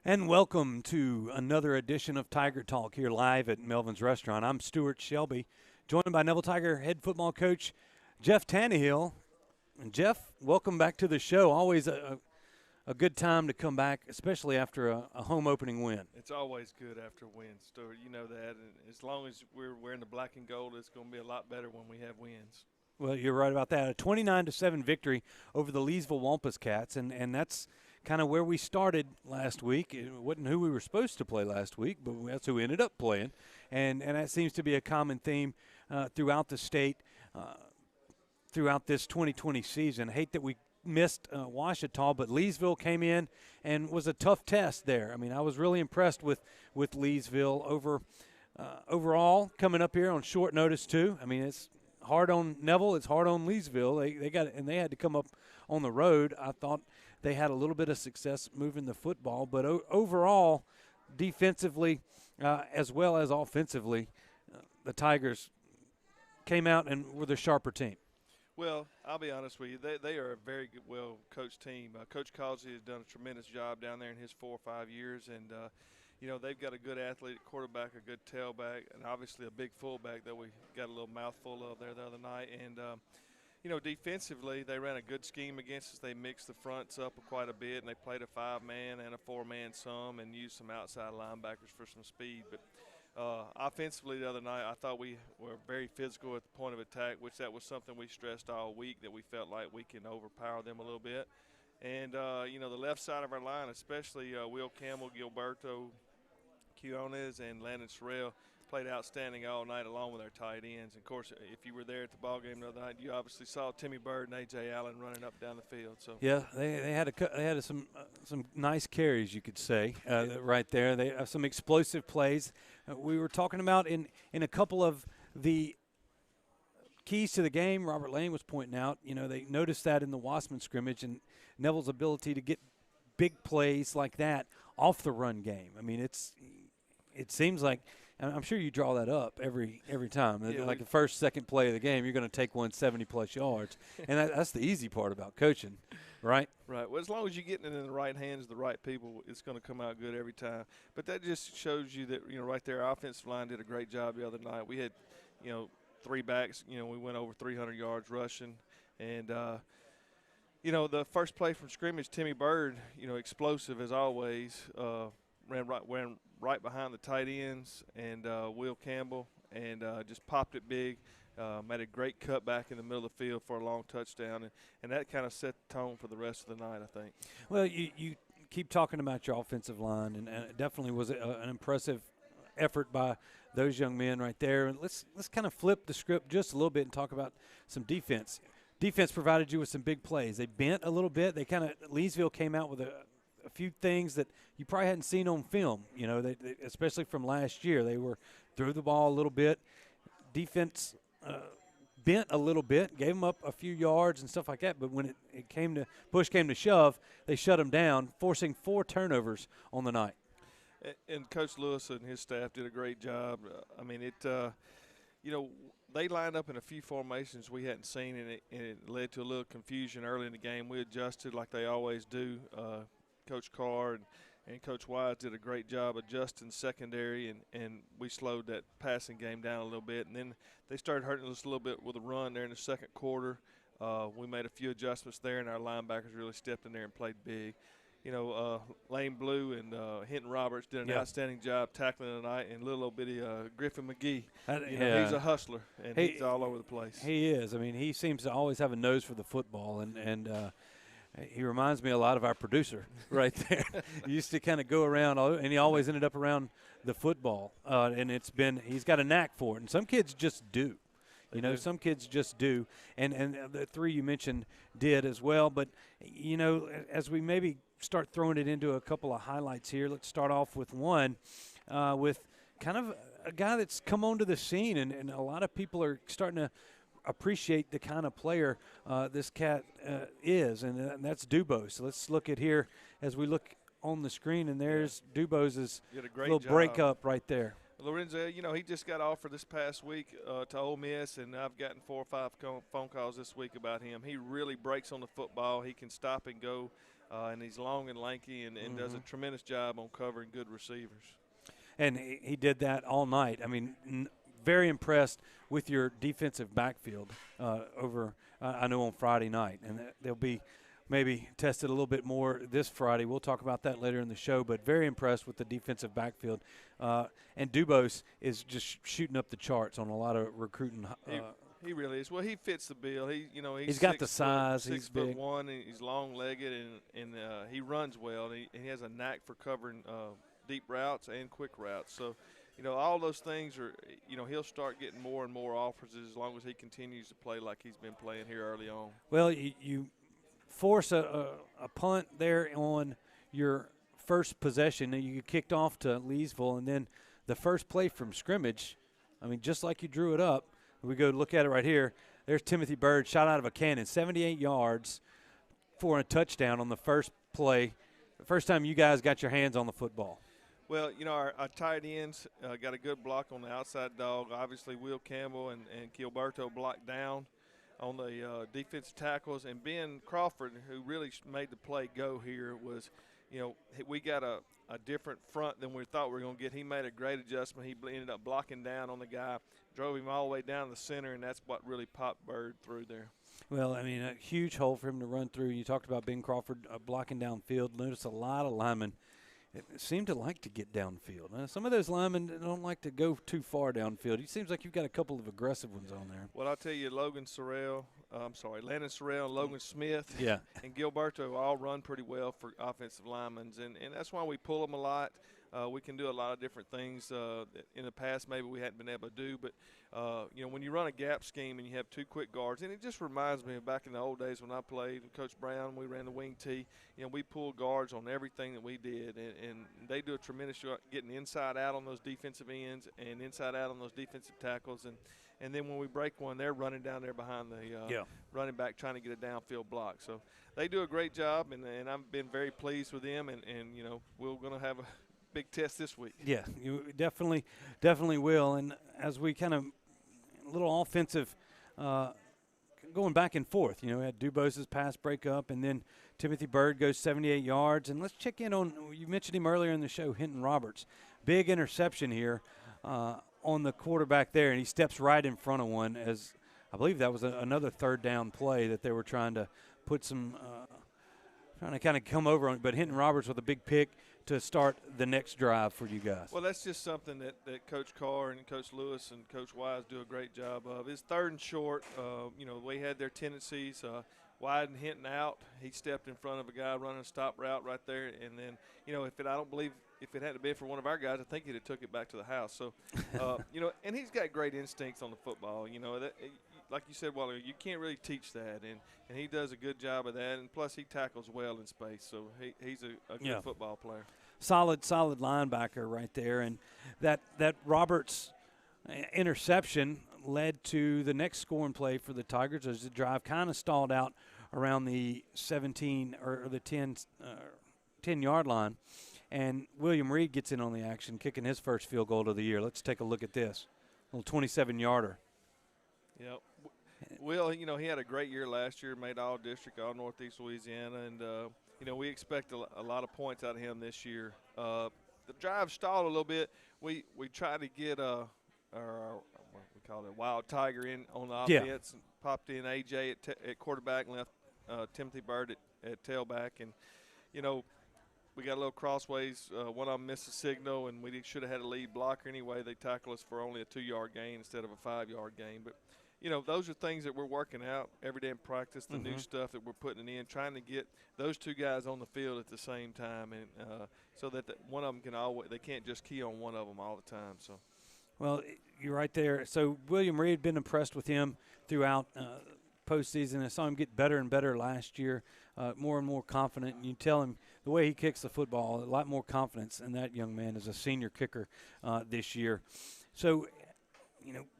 And welcome to another edition of Tiger Talk here live at Melvin's Restaurant. I'm Stewart Shelby, joined by Neville Tiger head football coach Jeff Tannehill. And Jeff, welcome back to the show. Always a good time to come back, especially after a home opening win. It's always good after wins, Stuart. You know that. And as long as we're wearing the black and gold, it's going to be a lot better when we have wins. Well, you're right about that. A 29-7 victory over the Leesville Wampus Cats, and that's kind of where we started last week. It wasn't who we were supposed to play last week, but that's who we ended up playing. And that seems to be a common theme throughout the state, throughout this 2020 season. I hate that we missed Ouachita, but Leesville came in and was a tough test there. I mean, I was really impressed with Leesville overall coming up here on short notice too. I mean, it's hard on Neville, it's hard on Leesville. They had to come up on the road. I thought they had a little bit of success moving the football, but overall, defensively as well as offensively, the Tigers came out and were the sharper team. Well, I'll be honest with you. They are a very good, well-coached team. Coach Causey has done a tremendous job down there in his 4 or 5 years, and they've got a good athlete at quarterback, a good tailback, and obviously a big fullback that we got a little mouthful of there the other night. And defensively, they ran a good scheme against us. They mixed the fronts up quite a bit, and they played a 5-man and a 4-man some and used some outside linebackers for some speed. But offensively the other night, I thought we were very physical at the point of attack, which that was something we stressed all week, that we felt like we can overpower them a little bit. And, the left side of our line, especially Will Campbell, Gilberto Quiones, and Landon Sorrell, played outstanding all night along with our tight ends. And, of course, if you were there at the ball game the other night, you obviously saw Timmy Bird and A.J. Allen running up down the field. So yeah, they had some nice carries, you could say, right there. They have some explosive plays. We were talking about in a couple of the keys to the game. Robert Lane was pointing out, they noticed that in the Wassman scrimmage and Neville's ability to get big plays like that off the run game. I mean, it seems like. I'm sure you draw that up every time. Yeah, like the first, second play of the game, you're going to take 170-plus yards. And that's the easy part about coaching, right? Right. Well, as long as you're getting it in the right hands, the right people, it's going to come out good every time. But that just shows you that, right there, our offensive line did a great job the other night. We had, 3 backs. We went over 300 yards rushing. And, the first play from scrimmage, Timmy Bird, explosive as always, ran right behind the tight ends and Will Campbell, and just popped it big. Made a great cutback in the middle of the field for a long touchdown, and that kind of set the tone for the rest of the night, I think. Well, you keep talking about your offensive line, and it definitely was an impressive effort by those young men right there. And let's kind of flip the script just a little bit and talk about some defense. Defense provided you with some big plays. They bent a little bit. Leesville came out with a few things that you probably hadn't seen on film, they, especially from last year. They threw the ball a little bit. Defense bent a little bit, gave them up a few yards and stuff like that, but when push came to shove, they shut them down, forcing 4 turnovers on the night. And Coach Lewis and his staff did a great job. They lined up in a few formations we hadn't seen, and it led to a little confusion early in the game. We adjusted like they always do. Coach Carr and Coach Wise did a great job adjusting secondary, and we slowed that passing game down a little bit. And then they started hurting us a little bit with a run there in the second quarter. We made a few adjustments there, and our linebackers really stepped in there and played big. Lane Blue and Hinton Roberts did an outstanding job tackling tonight, and little old bitty Griffin McGee. He's a hustler, and he's all over the place. He is. I mean, he seems to always have a nose for the football, and he reminds me a lot of our producer right there. He used to kind of go around, and he always ended up around the football. And he's got a knack for it. And some kids just do. Some kids just do. And the 3 you mentioned did as well. But, as we maybe start throwing it into a couple of highlights here, let's start off with one with kind of a guy that's come onto the scene, and a lot of people are starting to appreciate the kind of player this cat is, and that's Dubose. So let's look at here as we look on the screen, and there's Dubose's little breakup right there. Lorenzo, he just got offered this past week to Ole Miss, and I've gotten 4 or 5 phone calls this week about him. He really breaks on the football. He can stop and go. and he's long and lanky and does a tremendous job on covering good receivers. And he did that all night. I mean, very impressed with your defensive backfield I know on Friday night. And they'll be maybe tested a little bit more this Friday. We'll talk about that later in the show, but very impressed with the defensive backfield. And Dubose is just shooting up the charts on a lot of recruiting. He really is. Well, he fits the bill. He's got the size. He's big. 6'1", and he's long-legged, and he runs well. And he has a knack for covering deep routes and quick routes. So, all those things are, he'll start getting more and more offers as long as he continues to play like he's been playing here early on. Well, you force a punt there on your first possession, and you kicked off to Leesville, and then the first play from scrimmage, I mean, just like you drew it up, we go look at it right here. There's Timothy Bird, shot out of a cannon, 78 yards for a touchdown on the first play. The first time you guys got your hands on the football. Well, our tight ends got a good block on the outside dog. Obviously, Will Campbell and Gilberto blocked down on the defensive tackles. And Ben Crawford, who really made the play go here, was, we got a different front than we thought we were going to get. He made a great adjustment. He ended up blocking down on the guy, drove him all the way down the center, and that's what really popped Bird through there. Well, I mean, a huge hole for him to run through. You talked about Ben Crawford blocking downfield. Notice a lot of linemen seem to like to get downfield. Some of those linemen don't like to go too far downfield. It seems like you've got a couple of aggressive ones on there. Well, I'll tell you, Landon Sorrell, and Logan Smith, and Gilberto all run pretty well for offensive linemen, and that's why we pull them a lot. We can do a lot of different things in the past maybe we hadn't been able to do. But, when you run a gap scheme and you have two quick guards, and it just reminds me of back in the old days when I played with Coach Brown, we ran the wing tee. We pulled guards on everything that we did, and they do a tremendous job getting inside out on those defensive ends and inside out on those defensive tackles. And then when we break one, they're running down there behind the running back trying to get a downfield block. So they do a great job, and I've been very pleased with them. And we're going to have a big test this week. Yeah, you definitely will. And as we kind of a little offensive going back and forth, we had Dubose's pass break up, and then Timothy Bird goes 78 yards. And let's check in on, you mentioned him earlier in the show, Hinton Roberts. Big interception here on the quarterback there, and he steps right in front of one, as I believe that was another third down play that they were trying to put some trying to kind of come over on. But Hinton Roberts with a big pick to start the next drive for you guys. Well, that's just something that Coach Carr and Coach Lewis and Coach Wise do a great job of. It's third and short. We had their tendencies. Wide and Hinton out. He stepped in front of a guy running a stop route right there. And then, if it hadn't been for one of our guys, I think he'd have took it back to the house. So, and he's got great instincts on the football. Like you said, Waller, you can't really teach that. And he does a good job of that. And plus, he tackles well in space. So, he's a good football player. Solid linebacker right there. And that Roberts interception led to the next scoring play for the Tigers as the drive kind of stalled out around the 17 or the 10-yard line. And William Reed gets in on the action, kicking his first field goal of the year. Let's take a look at this. A little 27-yarder. Yep. Will, he had a great year last year, made all-district, all Northeast Louisiana, and, we expect a lot of points out of him this year. The drive stalled a little bit. We tried to get what we call it, a wild tiger in on the offense, and popped in A.J. at quarterback and left Timothy Bird at tailback. And, we got a little crossways. One of them missed a signal, and we should have had a lead blocker anyway. They tackled us for only a 2-yard gain instead of a 5-yard gain. But, those are things that we're working out every day in practice, the new stuff that we're putting in, trying to get those two guys on the field at the same time, and so that one of them they can't just key on one of them all the time. So, well, you're right there. So William Reed, been impressed with him throughout postseason. I saw him get better and better last year, more and more confident. And you tell him the way he kicks the football, a lot more confidence in that young man as a senior kicker this year. So,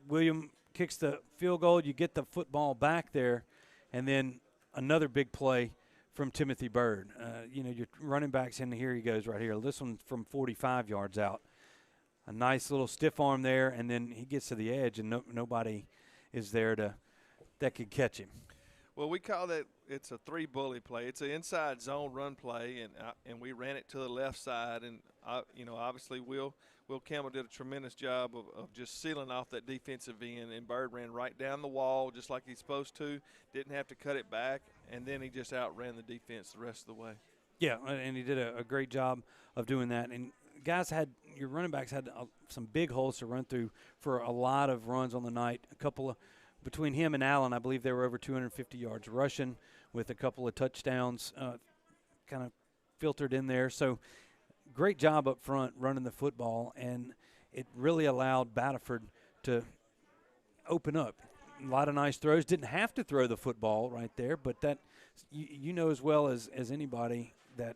William kicks the field goal. You get the football back there, and then another big play from Timothy Bird. Your running back's in here. He goes right here. This one from 45 yards out. A nice little stiff arm there, and then he gets to the edge, and nobody is there that could catch him. Well, we call that it's a three bully play. It's an inside zone run play, and we ran it to the left side. And obviously Will Campbell did a tremendous job of just sealing off that defensive end. And Bird ran right down the wall just like he's supposed to. Didn't have to cut it back, and then he just outran the defense the rest of the way. Yeah, and he did a great job of doing that. And guys your running backs had some big holes to run through for a lot of runs on the night. A couple of between him and Allen, I believe they were over 250 yards rushing with a couple of touchdowns kind of filtered in there. So great job up front running the football, and it really allowed Battleford to open up. A lot of nice throws. Didn't have to throw the football right there, but that you know as well as anybody that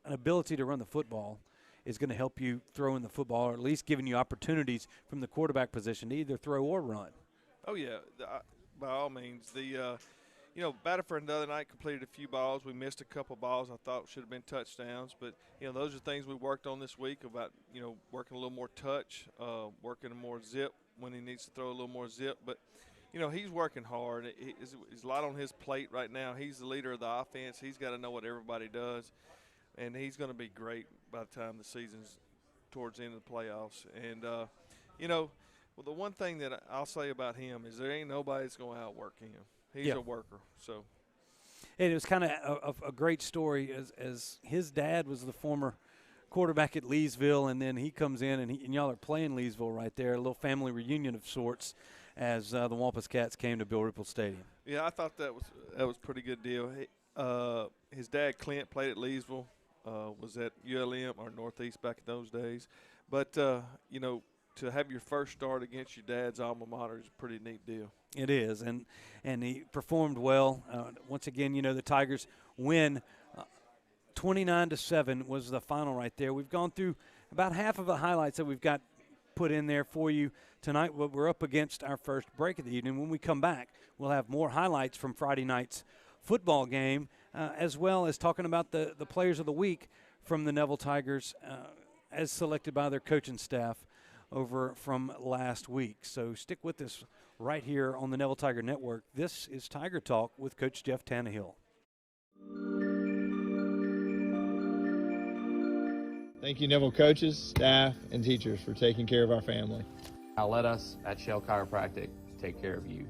an ability to run the football is going to help you throwing the football, or at least giving you opportunities from the quarterback position to either throw or run. Oh, yeah, by all means. Battleford the other night completed a few balls. We missed a couple balls I thought should have been touchdowns. But, those are things we worked on this week about, working a little more touch, working more zip when he needs to throw a little more zip. But, he's working hard. He's a lot on his plate right now. He's the leader of the offense. He's got to know what everybody does. And he's going to be great by the time the season's towards the end of the playoffs. And, well, the one thing that I'll say about him is there ain't nobody that's going to outwork him. He's a worker. So, and it was kind of a great story as his dad was the former quarterback at Leesville, and then he comes in and y'all are playing Leesville right there, a little family reunion of sorts as the Wampus Cats came to Bill Ripple Stadium. Yeah, I thought that was a pretty good deal. His dad Clint played at Leesville, was at ULM or Northeast back in those days, but to have your first start against your dad's alma mater is a pretty neat deal. It is, and he performed well. Once again, the Tigers win 29-7 was the final right there. We've gone through about half of the highlights that we've got put in there for you tonight. We're up against our first break of the evening. When we come back, we'll have more highlights from Friday night's football game, as well as talking about the players of the week from the Neville Tigers as selected by their coaching staff over from last week. So stick with us right here on the Neville Tiger Network. This is Tiger Talk with Coach Jeff Tannehill. Thank you, Neville coaches, staff, and teachers for taking care of our family. Now let us at Shell Chiropractic take care of you.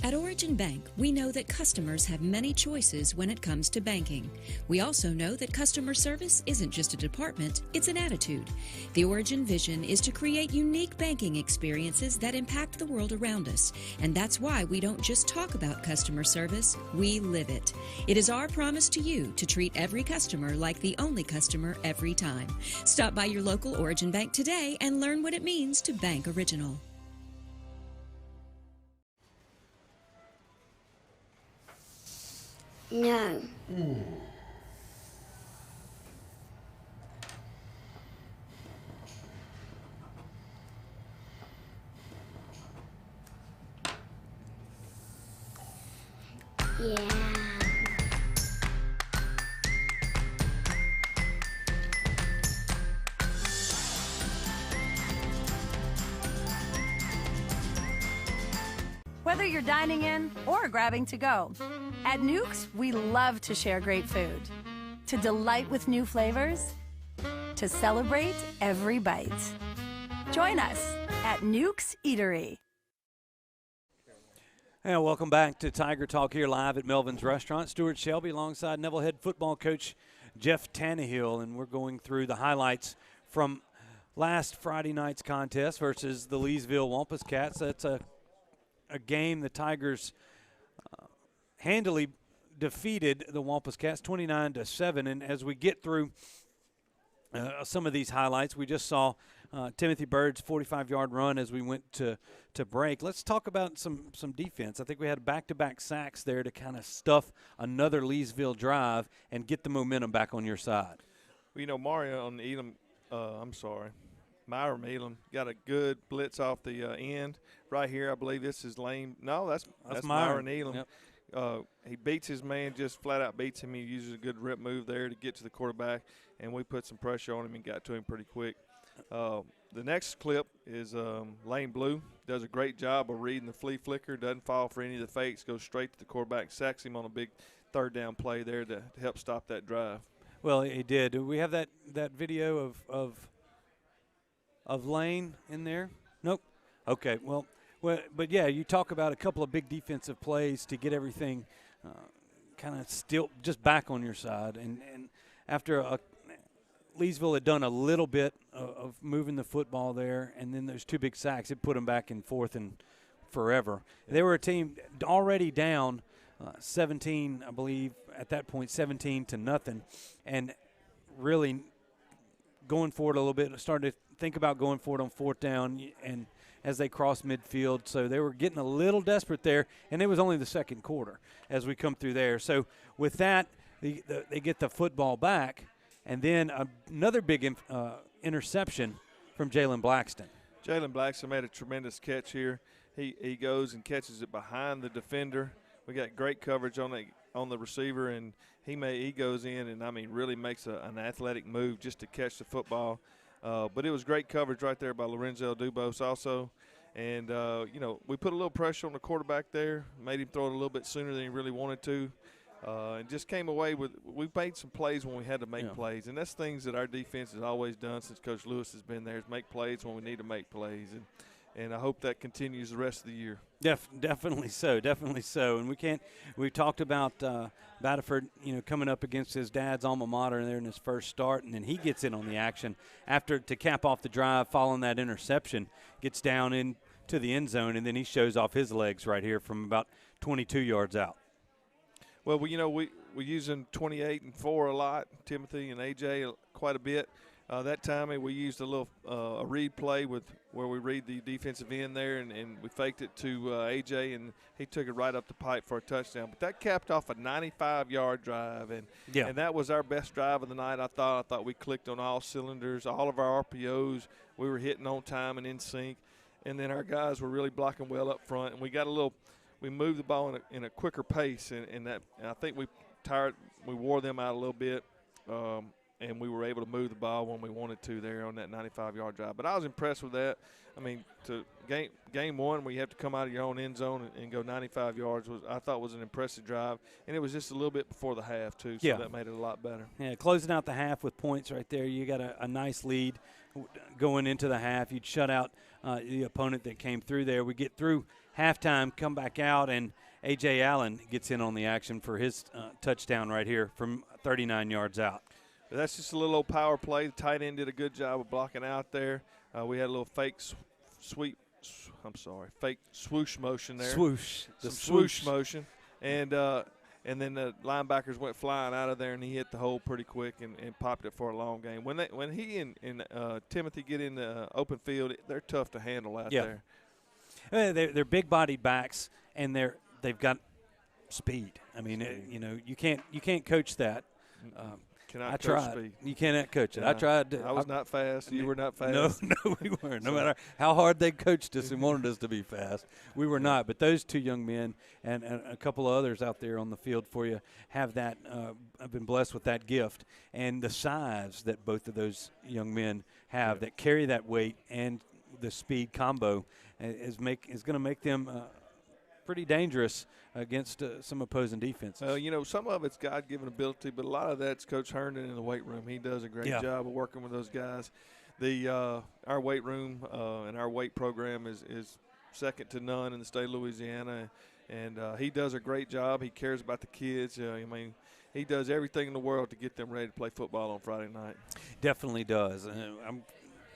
At Origin Bank, we know that customers have many choices when it comes to banking. We also know that customer service isn't just a department, it's an attitude. The Origin vision is to create unique banking experiences that impact the world around us. And that's why we don't just talk about customer service, we live it. It is our promise to you to treat every customer like the only customer every time. Stop by your local Origin Bank today and learn what it means to bank original. No. Yeah. Whether you're dining in or grabbing to go, at Nukes, we love to share great food, to delight with new flavors, to celebrate every bite. Join us at Nukes Eatery. And welcome back to Tiger Talk here live at Melvin's Restaurant. Stewart Shelby alongside Neville head football coach Jeff Tannehill, and we're going through the highlights from last Friday night's contest versus the Leesville Wampus Cats. That's a game the Tigers handily defeated the Wampus Cats 29-7. And as we get through some of these highlights, we just saw Timothy Bird's 45-yard run as we went to break. Let's talk about some defense. I think we had back-to-back sacks there to kind of stuff another Leesville drive and get the momentum back on your side. Well, Myram Elam got a good blitz off the end, right here. I believe this is Lane. No, that's Myron. Myron Elam. Yep. He beats his man, just flat out beats him. He uses a good rip move there to get to the quarterback, and we put some pressure on him and got to him pretty quick. The next clip is Lane Blue. Does a great job of reading the flea flicker, doesn't fall for any of the fakes, goes straight to the quarterback, sacks him on a big third down play there to help stop that drive. Well, he did. Do we have that video of Lane in there? Nope. Okay. Well, but yeah, you talk about a couple of big defensive plays to get everything kind of still just back on your side, and after Leesville had done a little bit of moving the football there, and then those 2 big sacks, it put them back in fourth and forever. They were a team already down 17, I believe, at that point, 17-0, and really going for it a little bit. Started to think about going for it on fourth down, and as they crossed midfield, so they were getting a little desperate there, and it was only the second quarter as we come through there. So with that, they get the football back. And then another big interception from Jalen Blackston. Jalen Blackston made a tremendous catch here. He goes and catches it behind the defender. We got great coverage on the receiver, and he goes in and, really makes an athletic move just to catch the football. But it was great coverage right there by Lorenzo Dubose also. And, we put a little pressure on the quarterback there, made him throw it a little bit sooner than he really wanted to. And just came away with – we made some plays when we had to make plays. And that's things that our defense has always done since Coach Lewis has been there, is make plays when we need to make plays. And I hope that continues the rest of the year. Definitely so. And we talked about Batterford, coming up against his dad's alma mater there in his first start, and then he gets in on the action to cap off the drive following that interception, gets down into the end zone, and then he shows off his legs right here from about 22 yards out. Well, we're using 28 and 4 a lot, Timothy and AJ quite a bit. That time we used a little a read play where we read the defensive end there, and we faked it to AJ, and he took it right up the pipe for a touchdown. But that capped off a 95-yard drive, and that was our best drive of the night. I thought we clicked on all cylinders, all of our RPOs. We were hitting on time and in sync, and then our guys were really blocking well up front, and we got a little. We moved the ball in a quicker pace, and I think we wore them out a little bit, and we were able to move the ball when we wanted to there on that 95-yard drive. But I was impressed with that. To game one where you have to come out of your own end zone and go 95 yards I thought was an impressive drive, and it was just a little bit before the half too, so that made it a lot better. Yeah, closing out the half with points right there. You got a nice lead going into the half. You'd shut out the opponent that came through there. We get through halftime, come back out, and A.J. Allen gets in on the action for his touchdown right here from 39 yards out. That's just a little old power play. The tight end did a good job of blocking out there. We had a little fake swoosh motion there. Swoosh motion. And then the linebackers went flying out of there, and he hit the hole pretty quick and popped it for a long game. When he and Timothy get in the open field, they're tough to handle out there. They're big-bodied backs, and they've got speed. You can't coach that. I tried. Speed. You cannot coach it. Yeah. I tried. I was not fast. You were not fast. No, we weren't. No matter how hard they coached us and wanted us to be fast, we were not. But those two young men and a couple of others out there on the field for you have that. I've been blessed with that gift, and the size that both of those young men have that carry that weight and the speed combo is going to make them pretty dangerous against some opposing defenses. Some of it's God-given ability, but a lot of that's Coach Herndon in the weight room. He does a great job of working with those guys. Our weight room and our weight program is second to none in the state of Louisiana, and he does a great job. He cares about the kids. He does everything in the world to get them ready to play football on Friday night. Definitely does. I'm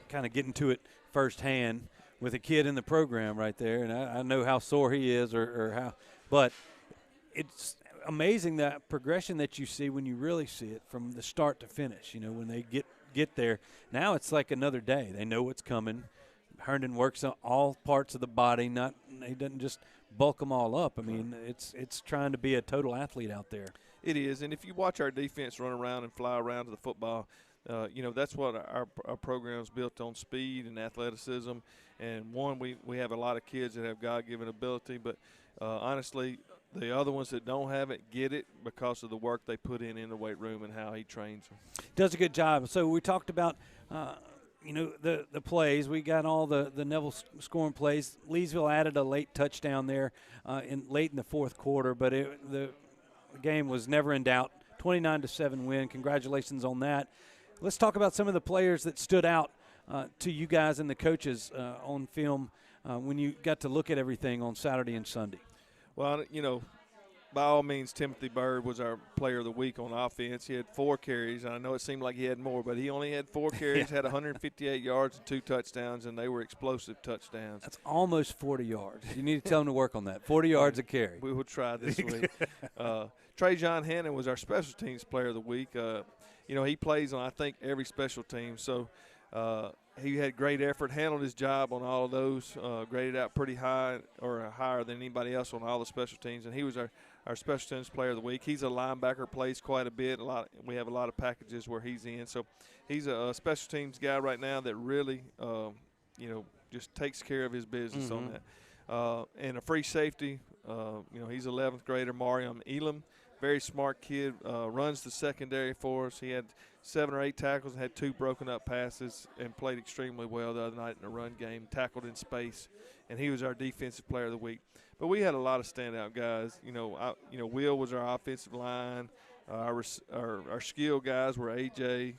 kind of getting to it firsthand with a kid in the program right there, and I know how sore he is or how – but it's amazing that progression that you see when you really see it from the start to finish. When they get there, now it's like another day. They know what's coming. Herndon works on all parts of the body. He doesn't just bulk them all up. It's trying to be a total athlete out there. It is, and if you watch our defense run around and fly around to the football, that's what our program is built on, speed and athleticism. And we have a lot of kids that have God-given ability, but honestly, the other ones that don't have it get it because of the work they put in the weight room and how he trains them. Does a good job. So we talked about the plays. We got all the Neville scoring plays. Leesville added a late touchdown there late in the fourth quarter, but the game was never in doubt. 29-7 win. Congratulations on that. Let's talk about some of the players that stood out to you guys and the coaches on film when you got to look at everything on Saturday and Sunday. Well, by all means, Timothy Bird was our player of the week on offense. He had 4 carries. And I know it seemed like he had more, but he only had 4 carries, had 158 yards and 2 touchdowns, and they were explosive touchdowns. That's almost 40 yards. You need to tell him to work on that. 40 yards a carry. We will try this week. Trajan Hannon was our special teams player of the week. He plays on, I think, every special team. So he had great effort, handled his job on all of those, graded out pretty high or higher than anybody else on all the special teams. And he was our special teams player of the week. He's a linebacker, plays quite a bit. We have a lot of packages where he's in. So he's a special teams guy right now that really, just takes care of his business on that. And a free safety, he's 11th grader, Mariam Elam. Very smart kid, runs the secondary for us. He had 7 or 8 tackles and had 2 broken up passes and played extremely well the other night in the run game, tackled in space, and he was our defensive player of the week. But we had a lot of standout guys. Will was our offensive line. Our skill guys were AJ.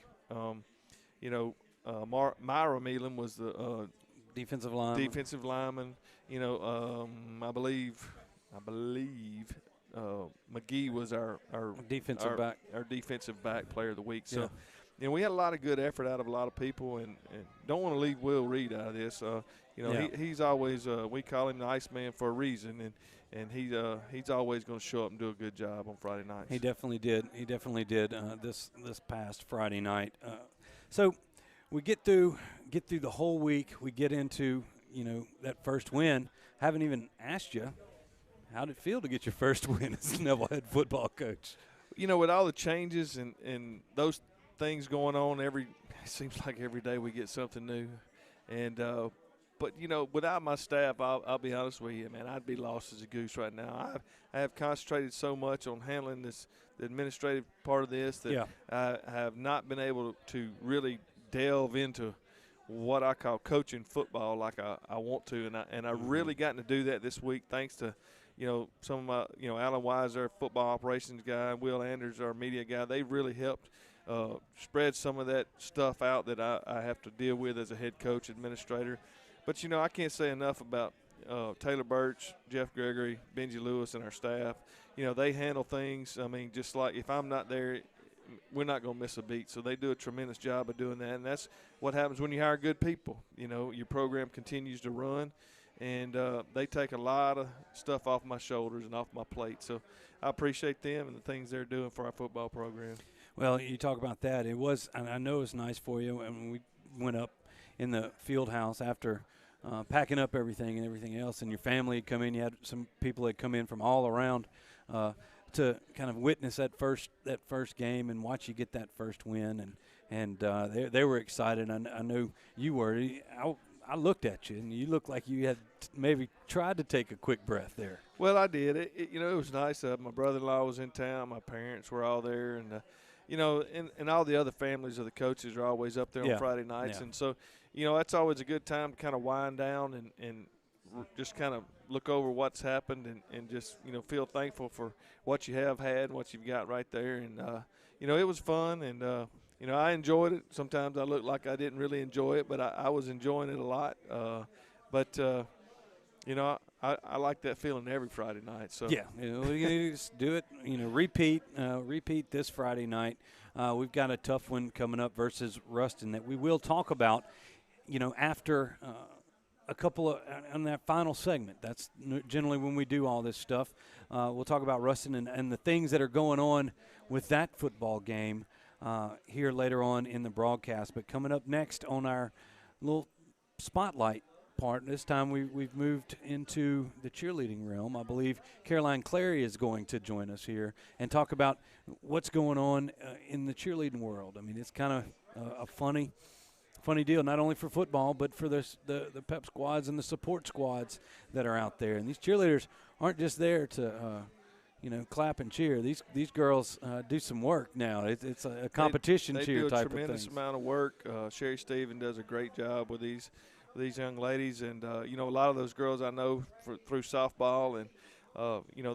Myra Elam was the defensive lineman. I believe McGee was our defensive back. Our defensive back player of the week. So, we had a lot of good effort out of a lot of people, and don't want to leave Will Reed out of this. He's always we call him the Iceman for a reason, and he's always going to show up and do a good job on Friday nights. He definitely did. This past Friday night. So we get through the whole week. We get into that first win. Haven't even asked you. How did it feel to get your first win as Neville head football coach? With all the changes and those things going on, it seems like every day we get something new. And but without my staff, I'll be honest with you, man, I'd be lost as a goose right now. I have concentrated so much on handling the administrative part of this that I have not been able to really delve into what I call coaching football like I want to, and I really gotten to do that this week thanks to some of my, Alan Wise, our football operations guy, Will Anders, our media guy. They really helped spread some of that stuff out that I have to deal with as a head coach administrator. But, I can't say enough about Taylor Birch, Jeff Gregory, Benji Lewis, and our staff. They handle things. I mean, just like if I'm not there, we're not going to miss a beat. So they do a tremendous job of doing that, and that's what happens when you hire good people. Your program continues to run. And they take a lot of stuff off my shoulders and off my plate. So I appreciate them and the things they're doing for our football program. Well, you talk about that. It was, and I know it was nice for you. And we went up in the field house after packing up everything and everything else. And your family had come in. You had some people that come in from all around to kind of witness that first game and watch you get that first win. And they were excited. I know you were. I looked at you, and you looked like you had maybe tried to take a quick breath there. Well, I did. It was nice. My brother-in-law was in town. My parents were all there. And, and all the other families of the coaches are always up there on Friday nights. Yeah. And so, that's always a good time to kind of wind down and just kind of look over what's happened and just, feel thankful for what you have had and what you've got right there. And, it was fun. And, I enjoyed it. Sometimes I look like I didn't really enjoy it, but I was enjoying it a lot. I like that feeling every Friday night. So you just do it. Repeat this Friday night. We've got a tough one coming up versus Ruston that we will talk about. After a couple of on that final segment. That's generally when we do all this stuff. We'll talk about Ruston and the things that are going on with that football game. Here later on in the broadcast. But coming up next on our little spotlight part. This time we've moved into the cheerleading realm. I believe Caroline Clary is going to join us here and talk about what's going on in the cheerleading world. I mean, it's kind of a funny deal, not only for football, but for the pep squads and the support squads that are out there. And these cheerleaders aren't just there to clap and cheer. These girls do some work now. It's a competition cheer type of thing. They do a tremendous amount of work. Sherry Stephen does a great job with these young ladies, and a lot of those girls I know through softball, and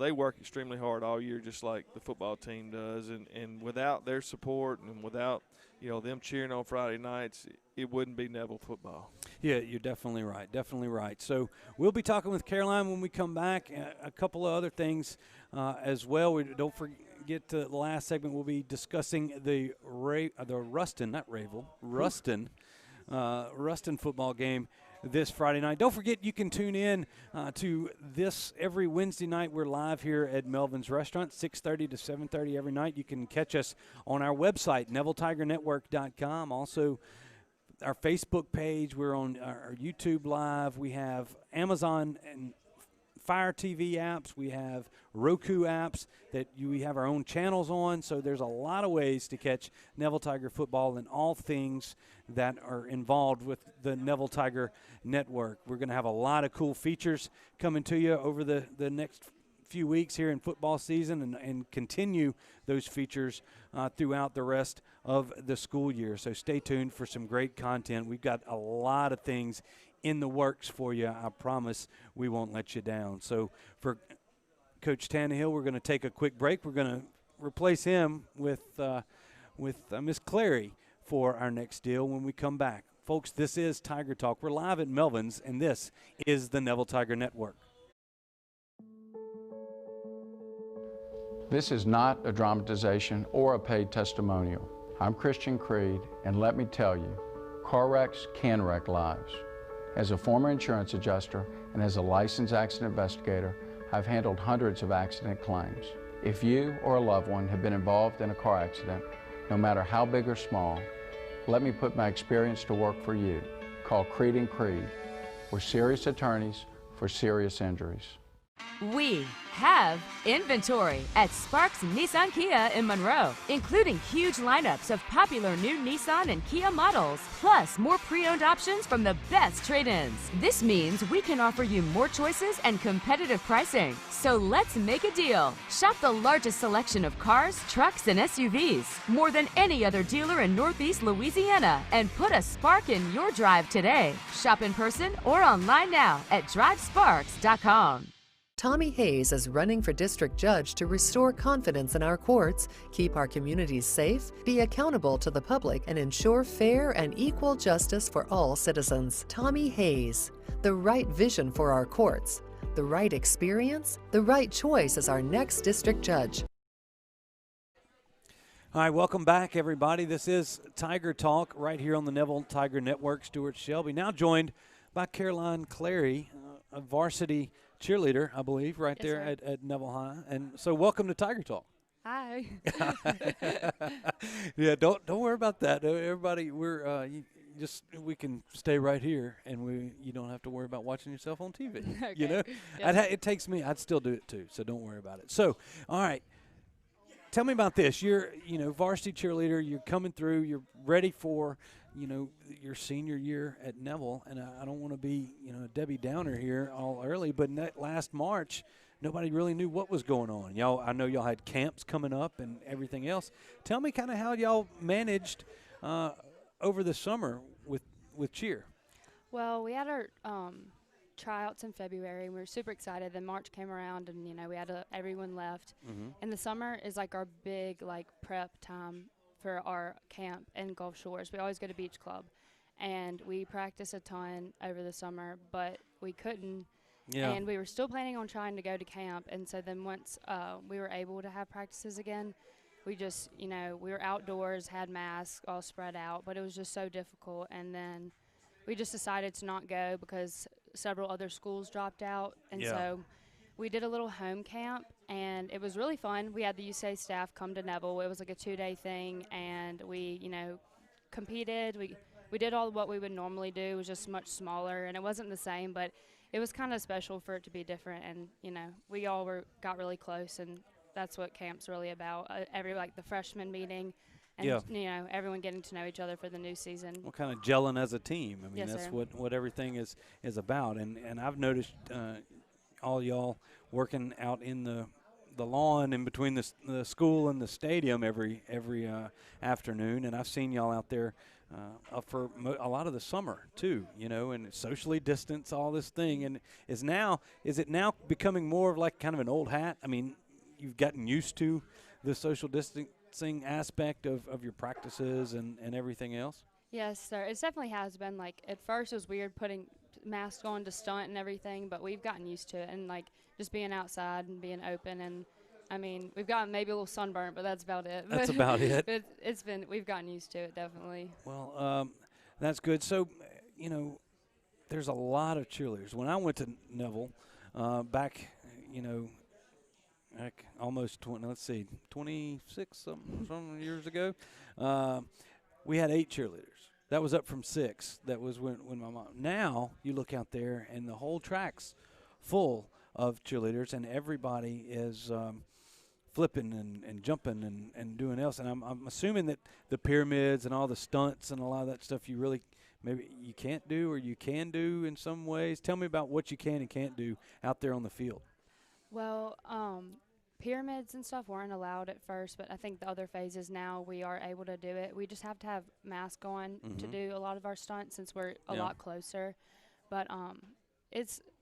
they work extremely hard all year, just like the football team does. And without their support and without them cheering on Friday nights, it wouldn't be Neville football. Yeah, you're definitely right. Definitely right. So we'll be talking with Caroline when we come back. A couple of other things as well. Don't forget the last segment. We'll be discussing the Ruston football game this Friday night. Don't forget you can tune in to this every Wednesday night. We're live here at Melvin's Restaurant, 6:30 to 7:30 every night. You can catch us on our website, NevilleTigerNetwork.com. Also, our Facebook page. We're on our YouTube Live. We have Amazon and Fire TV apps. We have Roku apps that we have our own channels on. So there's a lot of ways to catch Neville Tiger football and all things that are involved with the Neville Tiger Network. We're going to have a lot of cool features coming to you over the next few weeks here in football season and continue those features throughout the rest of the school year. So stay tuned for some great content. We've got a lot of things in the works for you. I promise we won't let you down. So for Coach Tannehill, we're going to take a quick break. We're going to replace him with Miss Clary for our next deal when we come back. Folks, this is Tiger Talk. We're live at Melvin's, and this is the Neville Tiger Network. This is not a dramatization or a paid testimonial. I'm Christian Creed, and let me tell you, car wrecks can wreck lives. As a former insurance adjuster and as a licensed accident investigator, I've handled hundreds of accident claims. If you or a loved one have been involved in a car accident, no matter how big or small, let me put my experience to work for you. Call Creed and Creed. We're serious attorneys for serious injuries. We have inventory at Sparks Nissan Kia in Monroe, including huge lineups of popular new Nissan and Kia models, plus more pre-owned options from the best trade-ins. This means we can offer you more choices and competitive pricing. So let's make a deal. Shop the largest selection of cars, trucks, and SUVs, more than any other dealer in Northeast Louisiana, and put a spark in your drive today. Shop in person or online now at drivesparks.com. Tommy Hayes is running for district judge to restore confidence in our courts, keep our communities safe, be accountable to the public, and ensure fair and equal justice for all citizens. Tommy Hayes, the right vision for our courts, the right experience, the right choice as our next district judge. All right, welcome back, everybody. This is Tiger Talk right here on the Neville Tiger Network. Stewart Shelby, now joined by Caroline Clary, a varsity cheerleader, I believe, right yes, there at Neville High. And so welcome to Tiger Talk. Hi. Yeah, don't worry about that. Everybody, we can stay right here, and you don't have to worry about watching yourself on TV. Okay. You know, Yep. It takes me. I'd still do it too. So don't worry about it. So, all right, tell me about this. You're varsity cheerleader. You're coming through. You're ready for your senior year at Neville, and I don't want to be a Debbie Downer here all early, but last March nobody really knew what was going on. I know y'all had camps coming up and everything else. Tell me kind of how y'all managed over the summer with cheer. Well, we had our tryouts in February, and we were super excited. Then March came around, and we had everyone left. Mm-hmm. And the summer is like our big prep time for our camp in Gulf Shores. We always go to Beach Club, and we practice a ton over the summer, but we couldn't. Yeah. And we were still planning on trying to go to camp, and so then once we were able to have practices again, we just, we were outdoors, had masks all spread out, but it was just so difficult. And then we just decided to not go because several other schools dropped out, and so we did a little home camp, and it was really fun. We had the USA staff come to Neville. It was like a 2-day thing, and we, competed. We we did all what we would normally do. It was just much smaller, and it wasn't the same, but it was kind of special for it to be different. And, we all got really close, and that's what camp's really about. The freshman meeting, and, everyone getting to know each other for the new season. Well, kind of gelling as a team. I mean, Yes, that's sir. what everything is about. And I've noticed all y'all working out in the lawn in between the school and the stadium every afternoon, and I've seen y'all out there up for a lot of the summer too, and socially distance, all this thing. And is it now becoming more of like kind of an old hat? I mean, you've gotten used to the social distancing aspect of your practices and everything else? Yes, sir. It definitely has been. Like, at first it was weird putting masks on to stunt and everything, but we've gotten used to it, and like just being outside and being open. And I mean, we've gotten maybe a little sunburnt, but that's about it. That's about it. We've gotten used to it, definitely. Well, that's good. So, there's a lot of cheerleaders. When I went to Neville back, like almost 26 some years ago, we had 8 cheerleaders. That was up from 6. That was when my mom. Now you look out there and the whole track's full of cheerleaders, and everybody is flipping and jumping and doing else. And I'm assuming that the pyramids and all the stunts and a lot of that stuff maybe you can't do or you can do in some ways. Tell me about what you can and can't do out there on the field. Well, pyramids and stuff weren't allowed at first, but I think the other phases now we are able to do it. We just have to have masks on to do a lot of our stunts since we're a lot closer. But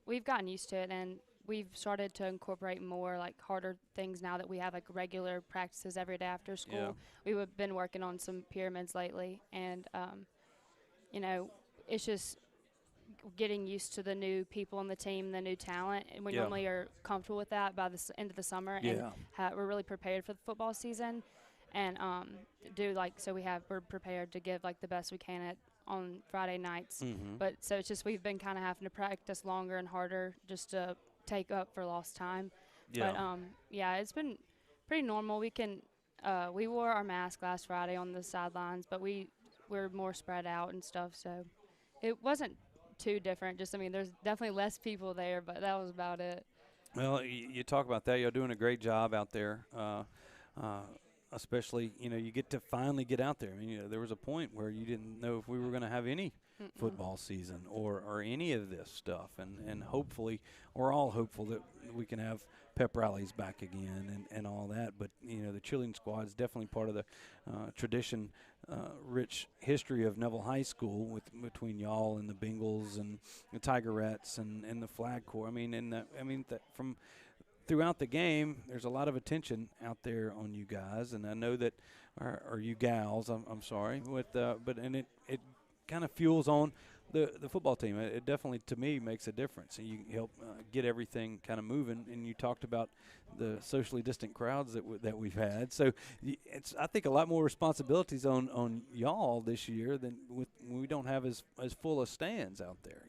we've gotten used to it, and we've started to incorporate more like harder things now that we have like regular practices every day after school. Yeah. We've been working on some pyramids lately, and it's just getting used to the new people on the team, the new talent, and we normally are comfortable with that by the end of the summer, and we're really prepared for the football season, and we're prepared to give like the best we can on Friday nights. But so it's just we've been kind of having to practice longer and harder just to take up for lost time. But it's been pretty normal. We wore our mask last Friday on the sidelines, but we're more spread out and stuff, so it wasn't too different. There's definitely less people there, but that was about it. Well, you talk about that. You're doing a great job out there, especially, you get to finally get out there. I mean, there was a point where you didn't know if we were going to have any football season or any of this stuff, and hopefully we're all hopeful that we can have pep rallies back again and all that. But, the cheerleading squad is definitely part of the tradition rich history of Neville High School between y'all and the Bengals and the Tigerettes and the Flag Corps. From throughout the game, there's a lot of attention out there on you guys, and I know that, or you gals, I'm sorry, but it kind of fuels on the football team. It definitely, to me, makes a difference. And you help get everything kind of moving. And you talked about the socially distant crowds that we've had. So it's, I think, a lot more responsibilities on y'all this year than we don't have as full of stands out there,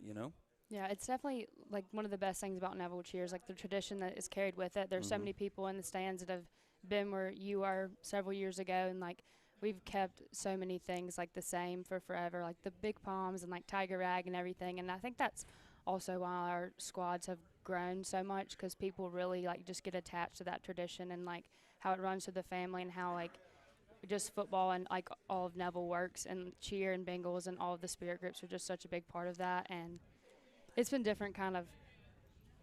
Yeah, it's definitely like one of the best things about Neville Cheers, like the tradition that is carried with it. There's so many people in the stands that have been where you are several years ago, and like we've kept so many things like the same for forever, like the big palms and like Tiger Rag and everything. And I think that's also why our squads have grown so much, because people really like just get attached to that tradition and like how it runs through the family, and how like just football and like all of Neville works, and cheer and Bengals and all of the spirit groups are just such a big part of that. And it's been different kind of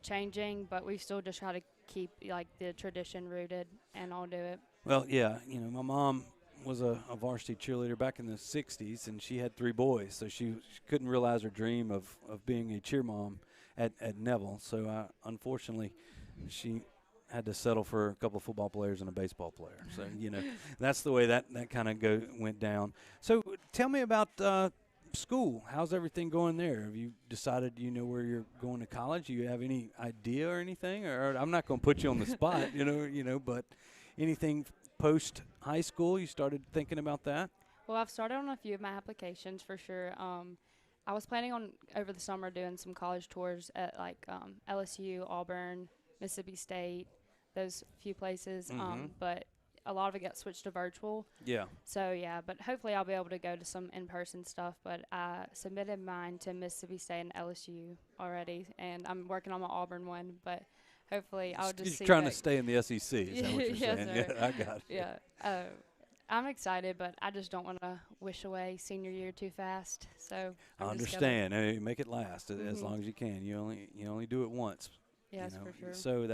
changing, but we still just try to keep like the tradition rooted and all do it. Well, yeah, my mom was a varsity cheerleader back in the 60s, and she had 3 boys, so she couldn't realize her dream of being a cheer mom at Neville. So unfortunately, she had to settle for a couple of football players and a baseball player. So, that's the way that kind of went down. So tell me about school. How's everything going there? Have you decided where you're going to college? Do you have any idea or anything? Or I'm not going to put you on the spot, but anything post high school, you started thinking about that? Well, I've started on a few of my applications for sure. I was planning on over the summer doing some college tours at like LSU, Auburn, Mississippi State, those few places. But a lot of it got switched to virtual. Yeah. So, yeah, but hopefully I'll be able to go to some in-person stuff. But I submitted mine to Mississippi State and LSU already, and I'm working on my Auburn one. But hopefully I'll just see. You're trying to stay in the SEC, is that what you're yes, saying? sir. Yeah, I got it. Yeah. I'm excited, but I just don't want to wish away senior year too fast. So I understand. Hey, make it last as long as you can. You only do it once. Yes, for sure. So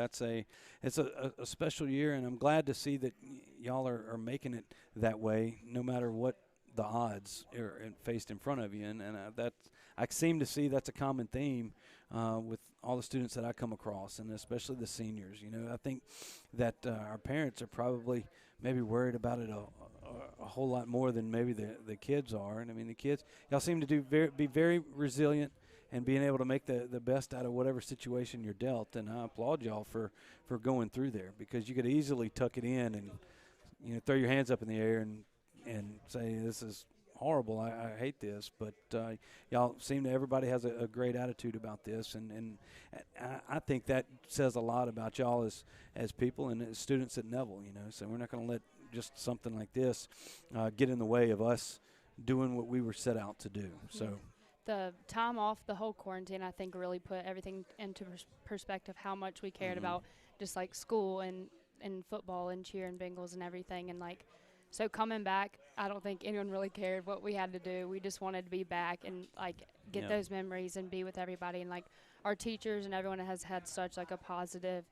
it's a special year, and I'm glad to see that y'all are making it that way, no matter what the odds are faced in front of you. And that I seem to see that's a common theme with all the students that I come across, and especially the seniors. I think that our parents are probably maybe worried about it a whole lot more than maybe the kids are. And I mean, the kids, y'all seem to be very resilient and being able to make the best out of whatever situation you're dealt. And I applaud y'all for going through there, because you could easily tuck it in and throw your hands up in the air and say, this is horrible, I hate this. But y'all seem to, everybody has a great attitude about this, and I think that says a lot about y'all as people and as students at Neville. So we're not going to let just something like this get in the way of us doing what we were set out to do. So the time off, the whole quarantine, I think really put everything into perspective, how much we cared about just like school and football and cheer and Bengals and everything. And so coming back, I don't think anyone really cared what we had to do. We just wanted to be back and get those memories and be with everybody. And our teachers and everyone has had such a positive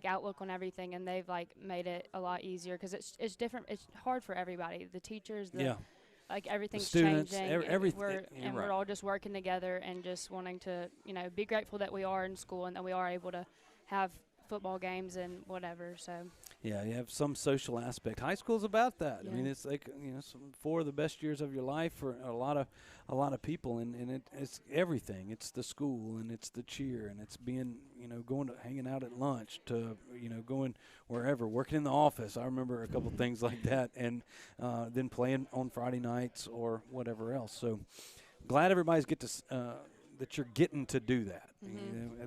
outlook on everything, and they've made it a lot easier, because it's different. It's hard for everybody. The teachers, everything's students, changing. Everything. We're all just working together and just wanting to, be grateful that we are in school and that we are able to have football games and whatever. So yeah, you have some social aspect. High school's about that. Yeah. I mean, it's four of the best years of your life for a lot of people, and it's everything. It's the school, and it's the cheer, and it's being going to hanging out at lunch, to going wherever, working in the office. I remember a couple things like that, and then playing on Friday nights or whatever else. So glad everybody's that you're getting to do that.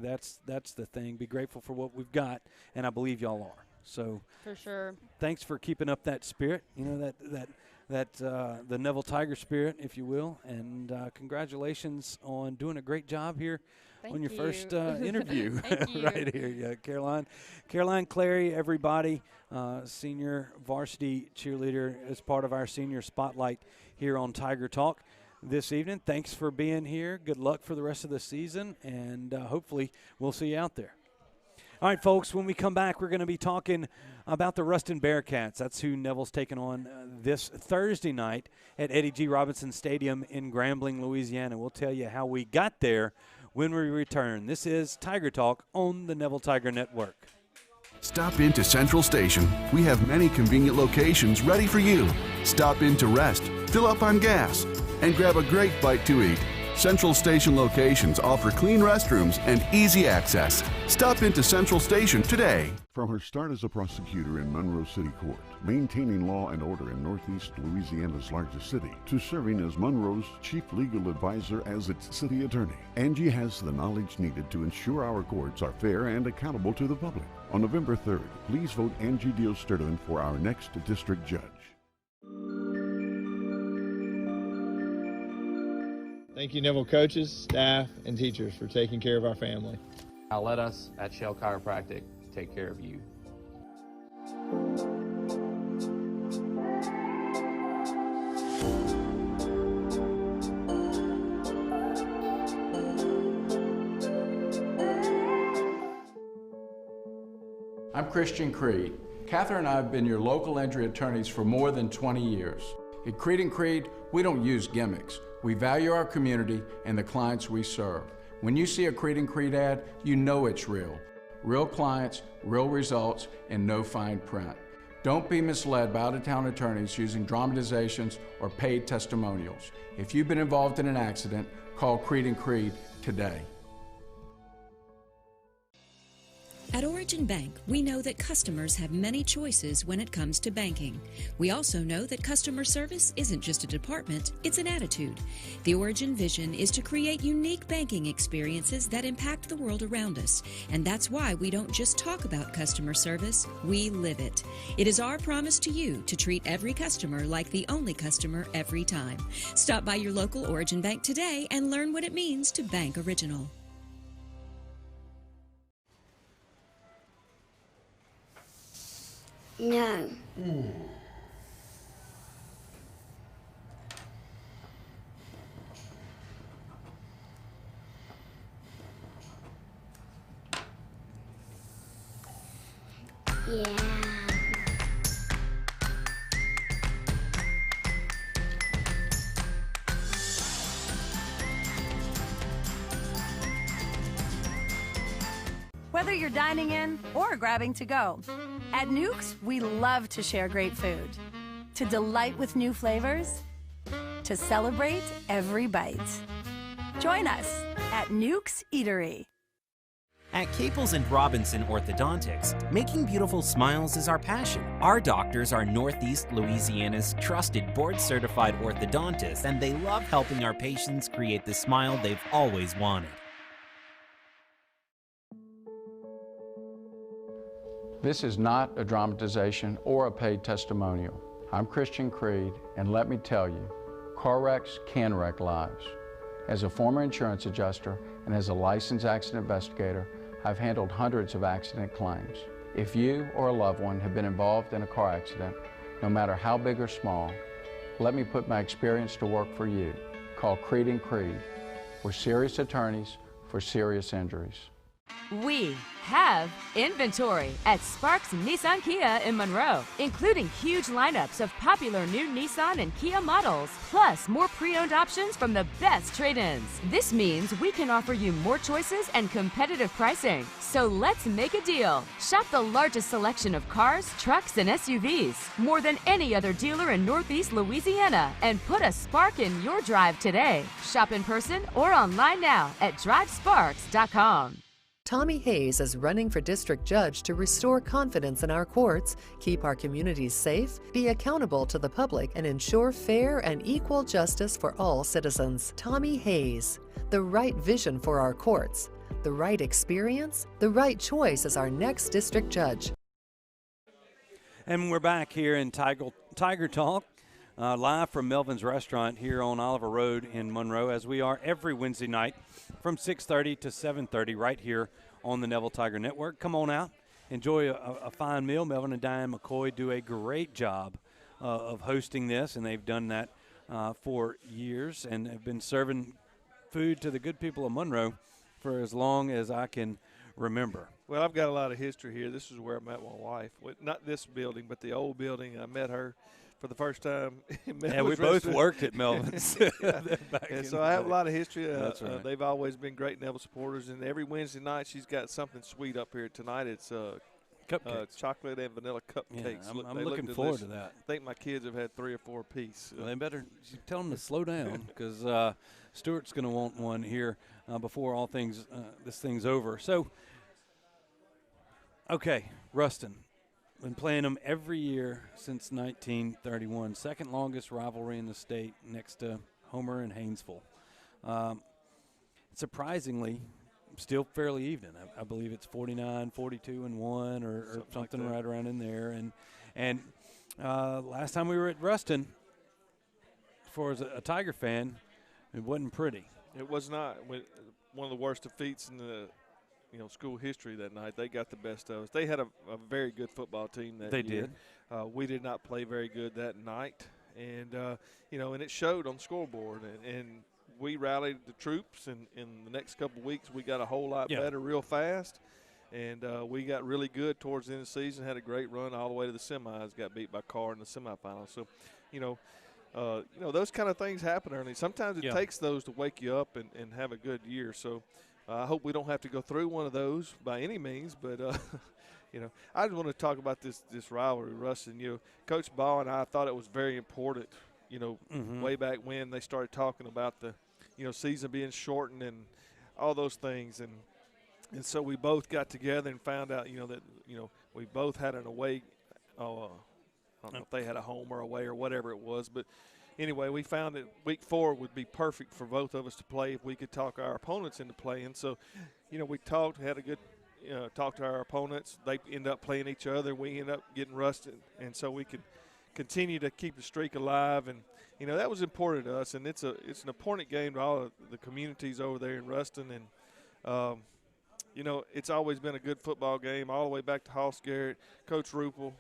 That's the thing. Be grateful for what we've got, and I believe y'all are. So for sure. Thanks for keeping up that spirit. The Neville Tiger spirit, if you will, and congratulations on doing a great job here. Thank on your you. First interview. Thank you. Right here. Yeah, Caroline Clary, everybody, senior varsity cheerleader, as part of our senior spotlight here on Tiger Talk this evening. Thanks for being here. Good luck for the rest of the season, and hopefully we'll see you out there. All right, folks, when we come back, we're going to be talking about the Ruston Bearcats. That's who Neville's taking on this Thursday night at Eddie G. Robinson Stadium in Grambling, Louisiana. We'll tell you how we got there when we return. This is Tiger Talk on the Neville Tiger Network. Stop into Central Station. We have many convenient locations ready for you. Stop in to rest, fill up on gas, and grab a great bite to eat. Central Station locations offer clean restrooms and easy access. Stop into Central Station today. From her start as a prosecutor in Monroe City Court, maintaining law and order in Northeast Louisiana's largest city, to serving as Monroe's chief legal advisor as its city attorney, Angie has the knowledge needed to ensure our courts are fair and accountable to the public. On November 3rd, please vote Angie Dio-Sturtevant for our next district judge. Thank you, Neville coaches, staff, and teachers for taking care of our family. Now let us at Shell Chiropractic take care of you. I'm Christian Creed. Catherine and I have been your local injury attorneys for more than 20 years. At Creed & Creed, we don't use gimmicks. We value our community and the clients we serve. When you see a Creed & Creed ad, you know it's real. Real clients, real results, and no fine print. Don't be misled by out-of-town attorneys using dramatizations or paid testimonials. If you've been involved in an accident, call Creed & Creed today. At Origin Bank, we know that customers have many choices when it comes to banking. We also know that customer service isn't just a department, it's an attitude. The Origin vision is to create unique banking experiences that impact the world around us. And that's why we don't just talk about customer service, we live it. It is our promise to you to treat every customer like the only customer every time. Stop by your local Origin Bank today and learn what it means to bank original. No. Yeah. Whether you're dining in or grabbing to go, at Nukes, we love to share great food, to delight with new flavors, to celebrate every bite. Join us at Nukes Eatery. At Caples and Robinson Orthodontics, making beautiful smiles is our passion. Our doctors are Northeast Louisiana's trusted board-certified orthodontists, and they love helping our patients create the smile they've always wanted. This is not a dramatization or a paid testimonial. I'm Christian Creed, and let me tell you, car wrecks can wreck lives. As a former insurance adjuster and as a licensed accident investigator, I've handled hundreds of accident claims. If you or a loved one have been involved in a car accident, no matter how big or small, let me put my experience to work for you. Call Creed and Creed. We're serious attorneys for serious injuries. We have inventory at Sparks Nissan Kia in Monroe, including huge lineups of popular new Nissan and Kia models, plus more pre-owned options from the best trade-ins. This means we can offer you more choices and competitive pricing. So let's make a deal. Shop the largest selection of cars, trucks, and SUVs, more than any other dealer in Northeast Louisiana, and put a spark in your drive today. Shop in person or online now at drivesparks.com. Tommy Hayes is running for district judge to restore confidence in our courts, keep our communities safe, be accountable to the public, and ensure fair and equal justice for all citizens. Tommy Hayes, the right vision for our courts, the right experience, the right choice as our next district judge. And we're back here in Tiger Talk, live from Melvin's Restaurant here on Oliver Road in Monroe, as we are every Wednesday night from 6:30 to 7:30 right here on the Neville Tiger Network. Come on out, enjoy a fine meal. Melvin and Diane McCoy do a great job of hosting this, and they've done that for years and have been serving food to the good people of Monroe for as long as I can remember. Well, I've got a lot of history here. This is where I met my wife. Not this building, but the old building. I met her for the first time. Yeah, we both worked at Melvin's. And so I have a lot of history. That's right. They've always been great Neville supporters, and every Wednesday night she's got something sweet up here. Tonight it's chocolate and vanilla cupcakes. Yeah, I'm looking forward to that. I think my kids have had 3 or 4 apiece. Well, they better tell them to slow down, because Stewart's going to want one here before all things this thing's over. So, okay, Ruston. Been playing them every year since 1931. Second longest rivalry in the state, next to Homer and Haynesville. Surprisingly, still fairly even. I believe it's 49, 42, and 1, or something like right around in there. And last time we were at Ruston, as a Tiger fan, it wasn't pretty. It was not. One of the worst defeats in the school history that night. They got the best of us. They had a very good football team that year. They did. We did not play very good that night, and and it showed on the scoreboard. And we rallied the troops, and in the next couple of weeks we got a whole lot better real fast, and we got really good towards the end of the season. Had a great run all the way to the semis. Got beat by Carr in the semifinals. So, those kind of things happen early. Sometimes it takes those to wake you up and have a good year. So. I hope we don't have to go through one of those by any means, but I just want to talk about this rivalry, Ruston. Coach Ball and I thought it was very important. Way back when they started talking about the season being shortened and all those things, and And so we both got together and found out, that we both had an away. I don't know if they had a home or away or whatever it was, but anyway, we found that week 4 would be perfect for both of us to play if we could talk our opponents into playing. So, we talked, had a good talk to our opponents. They end up playing each other. We end up getting Ruston, and so we could continue to keep the streak alive. And that was important to us, and it's an important game to all of the communities over there in Ruston. And it's always been a good football game all the way back to Hoss Garrett, Coach Rupel.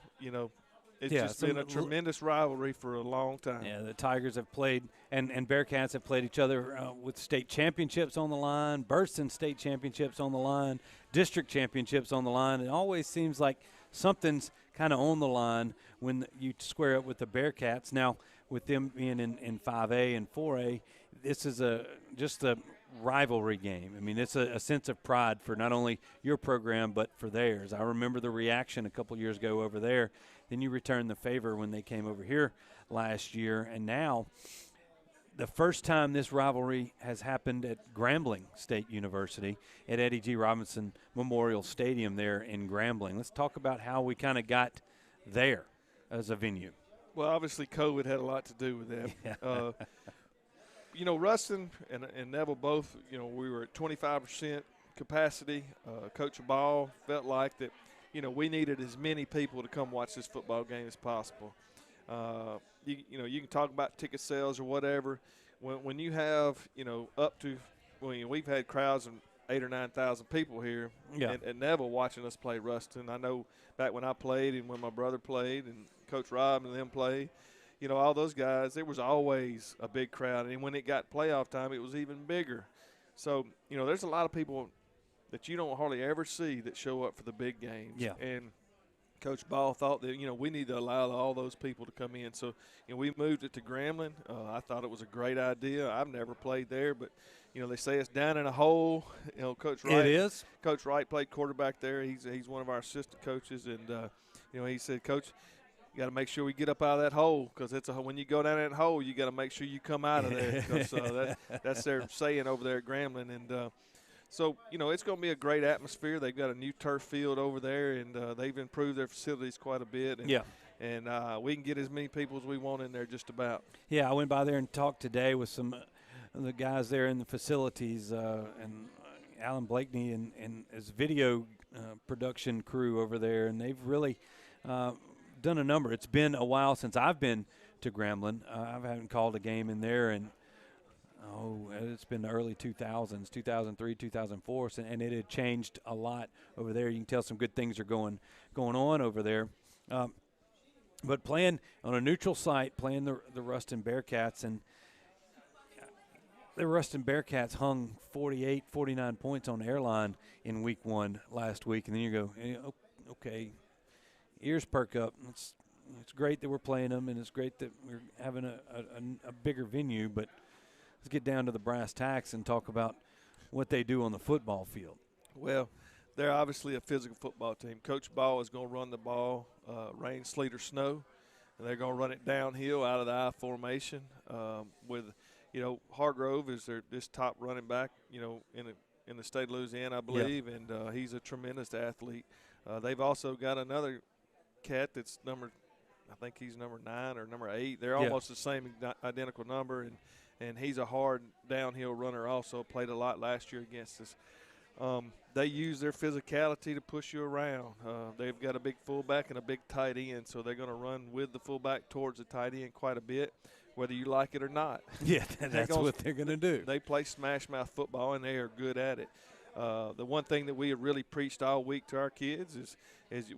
It's just been a tremendous rivalry for a long time. Yeah, the Tigers have played, and Bearcats have played each other with state championships on the line, Burston state championships on the line, district championships on the line. It always seems like something's kind of on the line when you square up with the Bearcats. Now, with them being in 5A and 4A, this is just a rivalry game. I mean, it's a sense of pride for not only your program but for theirs. I remember the reaction a couple years ago over there. Then you returned the favor when they came over here last year, and now the first time this rivalry has happened at Grambling State University at Eddie G. Robinson Memorial Stadium there in Grambling. Let's talk about how we kind of got there as a venue. Well, obviously COVID had a lot to do with that. Yeah. Ruston and Neville both, we were at 25% capacity. Coach Ball felt like that, we needed as many people to come watch this football game as possible. You can talk about ticket sales or whatever. When you have, up to, we've had crowds of 8,000 or 9,000 people here at Neville watching us play Ruston. I know back when I played and when my brother played and Coach Rob and them played, all those guys, there was always a big crowd. And when it got playoff time, it was even bigger. So, there's a lot of people that you don't hardly ever see that show up for the big games. Yeah. And Coach Ball thought that, we need to allow all those people to come in. So, we moved it to Grambling. I thought it was a great idea. I've never played there, but, they say it's down in a hole. Coach Wright. It is. Coach Wright played quarterback there. He's one of our assistant coaches. And, he said, Coach, you got to make sure we get up out of that hole because when you go down that hole, you got to make sure you come out of there because that's their saying over there at Grambling. And so, it's going to be a great atmosphere. They've got a new turf field over there, and they've improved their facilities quite a bit. And, and we can get as many people as we want in there just about. Yeah, I went by there and talked today with some of the guys there in the facilities and Alan Blakeney and his video production crew over there, and they've really done a number. It's been a while since I've been to Grambling. I haven't called a game in there, and it's been the early 2000s, 2003, 2004, and it had changed a lot over there. You can tell some good things are going on over there. But playing on a neutral site, playing the Ruston Bearcats, and the Ruston Bearcats hung 48, 49 points on the airline in week 1 last week, and then you go, okay, ears perk up. It's great that we're playing them, and it's great that we're having a bigger venue, but let's get down to the brass tacks and talk about what they do on the football field. Well, they're obviously a physical football team. Coach Ball is going to run the ball, rain, sleet, or snow, and they're going to run it downhill out of the I formation with, Hargrove is this top running back, in the state of Louisiana, I believe, and he's a tremendous athlete. They've also got another cat that's I think he's number 9 or number 8. They're almost the same identical number, and he's a hard downhill runner also, played a lot last year against us. They use their physicality to push you around. They've got a big fullback and a big tight end, so they're going to run with the fullback towards the tight end quite a bit, whether you like it or not. Yeah, that's what they're going to do. They play smash mouth football, and they are good at it. The one thing that we have really preached all week to our kids is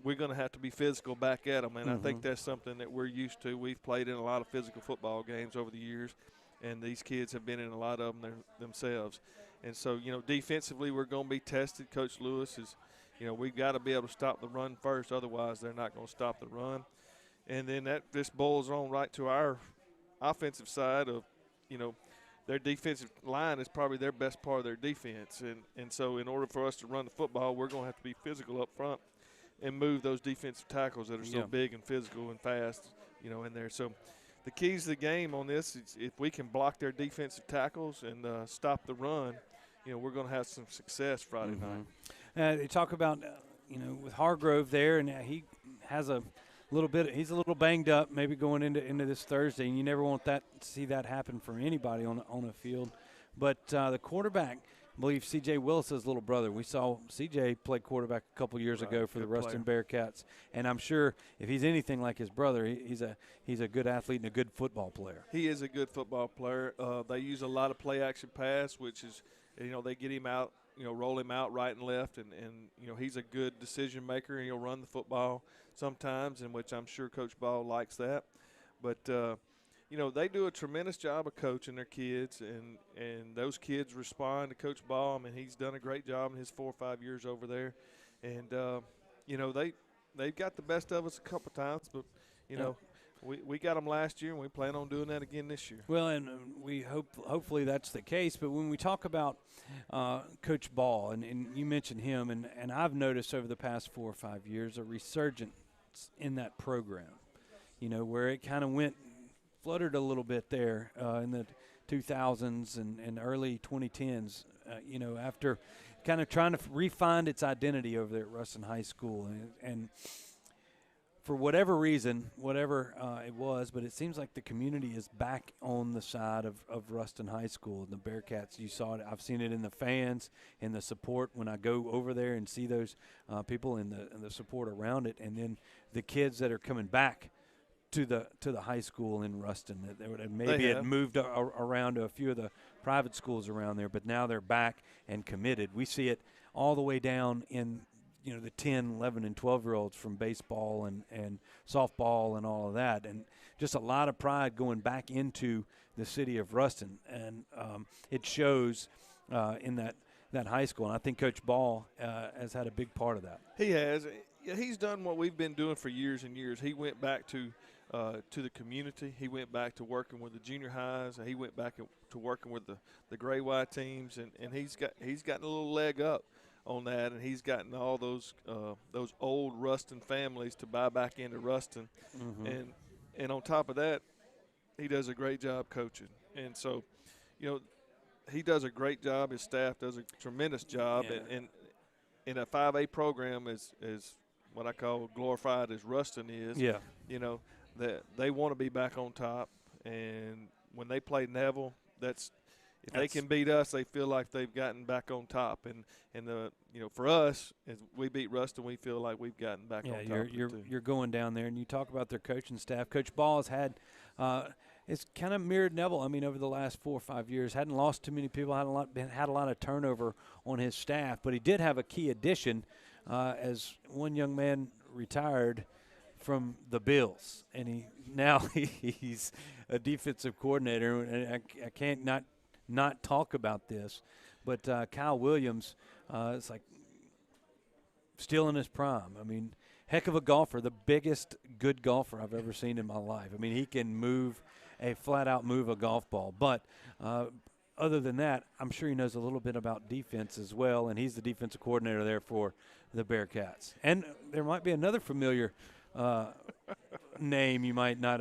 we're going to have to be physical back at them, and I think that's something that we're used to. We've played in a lot of physical football games over the years, and these kids have been in a lot of them themselves. And so, defensively we're going to be tested. Coach Lewis is, we've got to be able to stop the run first, otherwise they're not going to stop the run. And then that just boils on right to our offensive side of, their defensive line is probably their best part of their defense. And so in order for us to run the football, we're going to have to be physical up front and move those defensive tackles that are so big and physical and fast, in there. So the keys to the game on this is if we can block their defensive tackles and stop the run, we're going to have some success Friday night. They talk about, with Hargrove there, and he has a little bit. He's a little banged up, maybe going into this Thursday, and you never want to see that happen for anybody on a field. But the quarterback, I believe C.J. Willis's little brother. We saw C.J. play quarterback a couple years ago for the Ruston Bearcats, and I'm sure if he's anything like his brother, he's a good athlete and a good football player. He is a good football player. They use a lot of play-action pass, which is, they get him out, roll him out right and left, and he's a good decision maker, and he'll run the football sometimes, in which I'm sure Coach Ball likes that. But they do a tremendous job of coaching their kids, and those kids respond to Coach Ball. I mean, he's done a great job in his 4 or 5 years over there. And, they've got the best of us a couple times, but, we got them last year, and we plan on doing that again this year. Well, and we hopefully that's the case. But when we talk about Coach Ball, and you mentioned him, and I've noticed over the past 4 or 5 years a resurgence in that program, where it kind of fluttered a little bit there in the 2000s and early 2010s, after kind of trying to refine its identity over there at Ruston High School. And for whatever reason, it was, but it seems like the community is back on the side of Ruston High School. The Bearcats, you saw it. I've seen it in the fans, in the support when I go over there and see those people and the support around it. And then the kids that are coming back to the high school in Ruston. Maybe it moved around to a few of the private schools around there, but now they're back and committed. We see it all the way down in the 10, 11, and 12-year-olds from baseball and softball and all of that, and just a lot of pride going back into the city of Ruston, and it shows in that high school. And I think Coach Ball has had a big part of that. He has. He's done what we've been doing for years and years. He went back to the community. He went back to working with the junior highs. He went back to working with the gray-white teams, and he's gotten a little leg up on that, and he's gotten all those old Ruston families to buy back into Ruston. Mm-hmm. And on top of that, he does a great job coaching. And so, he does a great job. His staff does a tremendous job. Yeah. And in a 5A program is what I call glorified as Ruston is. Yeah. That they want to be back on top. And when they play Neville, if they can beat us, they feel like they've gotten back on top. And for us, as we beat Ruston, we feel like we've gotten back on top. You're going down there, and you talk about their coaching staff. Coach Ball has had it's kind of mirrored Neville. I mean, over the last 4 or 5 years, hadn't lost too many people, had a lot of turnover on his staff, but he did have a key addition as one young man retired from the Bills, and he's a defensive coordinator. And I can't not talk about this, but Kyle Williams is like still in his prime. I mean, heck of a golfer, the biggest good golfer I've ever seen in my life. I mean, he can flat-out move a golf ball. But other than that, I'm sure he knows a little bit about defense as well, and he's the defensive coordinator there for the Bearcats. And there might be another familiar name you might not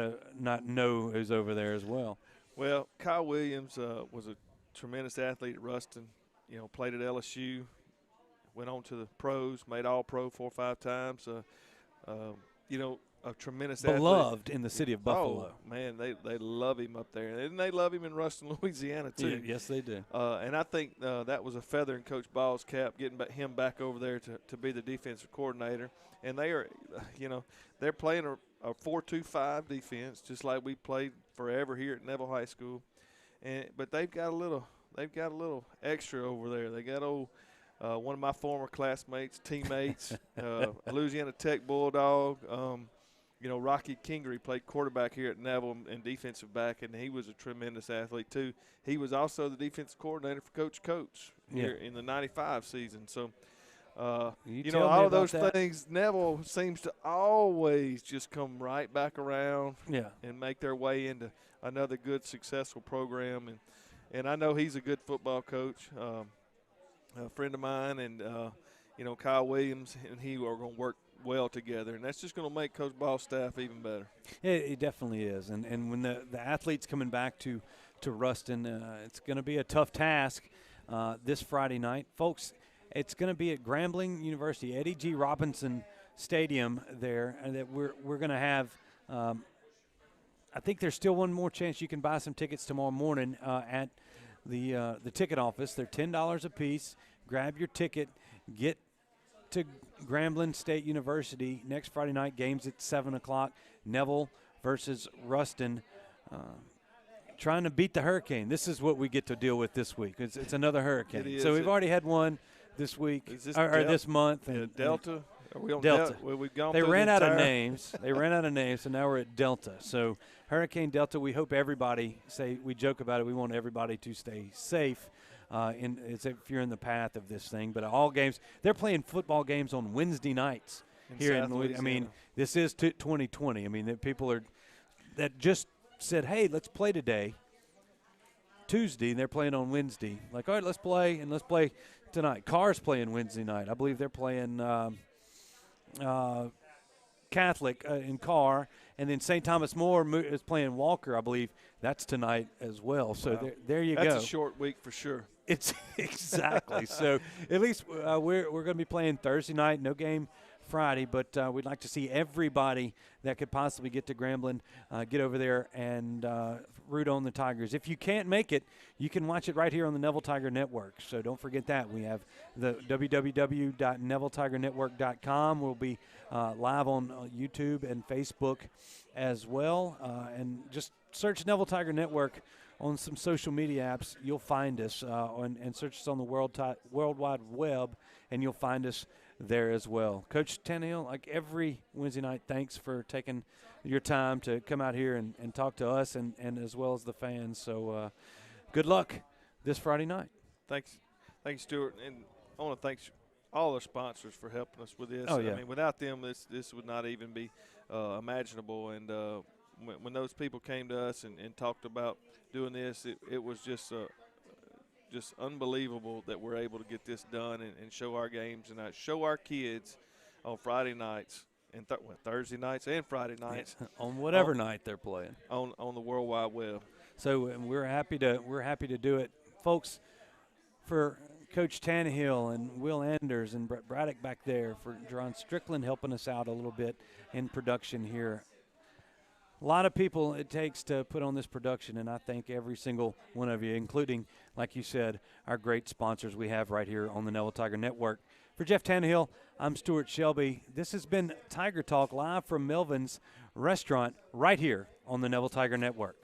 know who's over there as well. Well, Kyle Williams was a tremendous athlete at Ruston. Played at LSU, went on to the pros, made All-Pro 4 or 5 times. A tremendous beloved athlete. In the city of Buffalo. Oh, man, they love him up there. And they love him in Ruston, Louisiana, too. Yeah, yes, they do. And I think that was a feather in Coach Ball's cap, getting him back over there to be the defensive coordinator. And they are, they're playing a 4-2-5 defense, just like we played forever here at Neville High School. But they've got a little extra over there. They got one of my former classmates, teammates, Louisiana Tech Bulldog. Rocky Kingery played quarterback here at Neville and defensive back, and he was a tremendous athlete too. He was also the defensive coordinator for Coach Coates here in the '95 season. So, all of those things, Neville seems to always just come right back around and make their way into another good, successful program. And I know he's a good football coach, a friend of mine, and, Kyle Williams and he are going to work well together, and that's just going to make Coach Ball's staff even better. It definitely is, and when the athletes coming back to Ruston, it's going to be a tough task this Friday night. Folks, It's going to be at Grambling University, Eddie G. Robinson Stadium there, and that we're going to have. I think there's still one more chance you can buy some tickets tomorrow morning at the ticket office. They're $10 a piece. Grab your ticket. Get to Grambling State University next Friday night. Games at 7 o'clock. Neville versus Ruston. Trying to beat the hurricane. This is what we get to deal with this week. It's another hurricane. So we've already had one this week or this month. And Delta? Are we on Delta? Well, we've gone they through ran the out of entire- names. They ran out of names, so now we're at Delta. So Hurricane Delta, we hope everybody we joke about it. We want everybody to stay safe. If you're in the path of this thing, but all games, they're playing football games on Wednesday nights here in Louisiana. I mean, this is 2020. I mean, that people that just said, hey, let's play today, Tuesday, and they're playing on Wednesday. Like, all right, let's play tonight. Carr's playing Wednesday night. I believe they're playing Catholic in Carr, and then St. Thomas More is playing Walker, I believe. That's tonight as well. So there you go. That's a short week for sure. It's exactly. So at least we're going to be playing Thursday night. No game Friday, but we'd like to see everybody that could possibly get to Grambling get over there and root on the Tigers. If you can't make it, you can watch it right here on the Neville Tiger Network. So don't forget that. We have the www.nevilletigernetwork.com. We'll be live on YouTube and Facebook as well. And just search Neville Tiger Network on some social media apps. You'll find us and search us on the World Wide Web, and you'll find us there as well. Coach Tannehill, like every Wednesday night, thanks for taking your time to come out here and talk to us and as well as the fans. So good luck this Friday night. Thanks, Stewart. And I want to thank all our sponsors for helping us with this. Oh, yeah. I mean, without them, this would not even be imaginable. And when those people came to us and talked about doing this, it was just unbelievable that we're able to get this done and show our games and show our kids on Friday nights and Thursday nights and Friday nights on whatever night they're playing on the World Wide Web. So we're happy to do it, folks. For Coach Tannehill and Will Anders and Brett Braddock back there, for Jerron Strickland helping us out a little bit in production here. A lot of people it takes to put on this production, and I thank every single one of you, including, like you said, our great sponsors we have right here on the Neville Tiger Network. For Jeff Tannehill, I'm Stewart Shelby. This has been Tiger Talk live from Melvin's Restaurant right here on the Neville Tiger Network.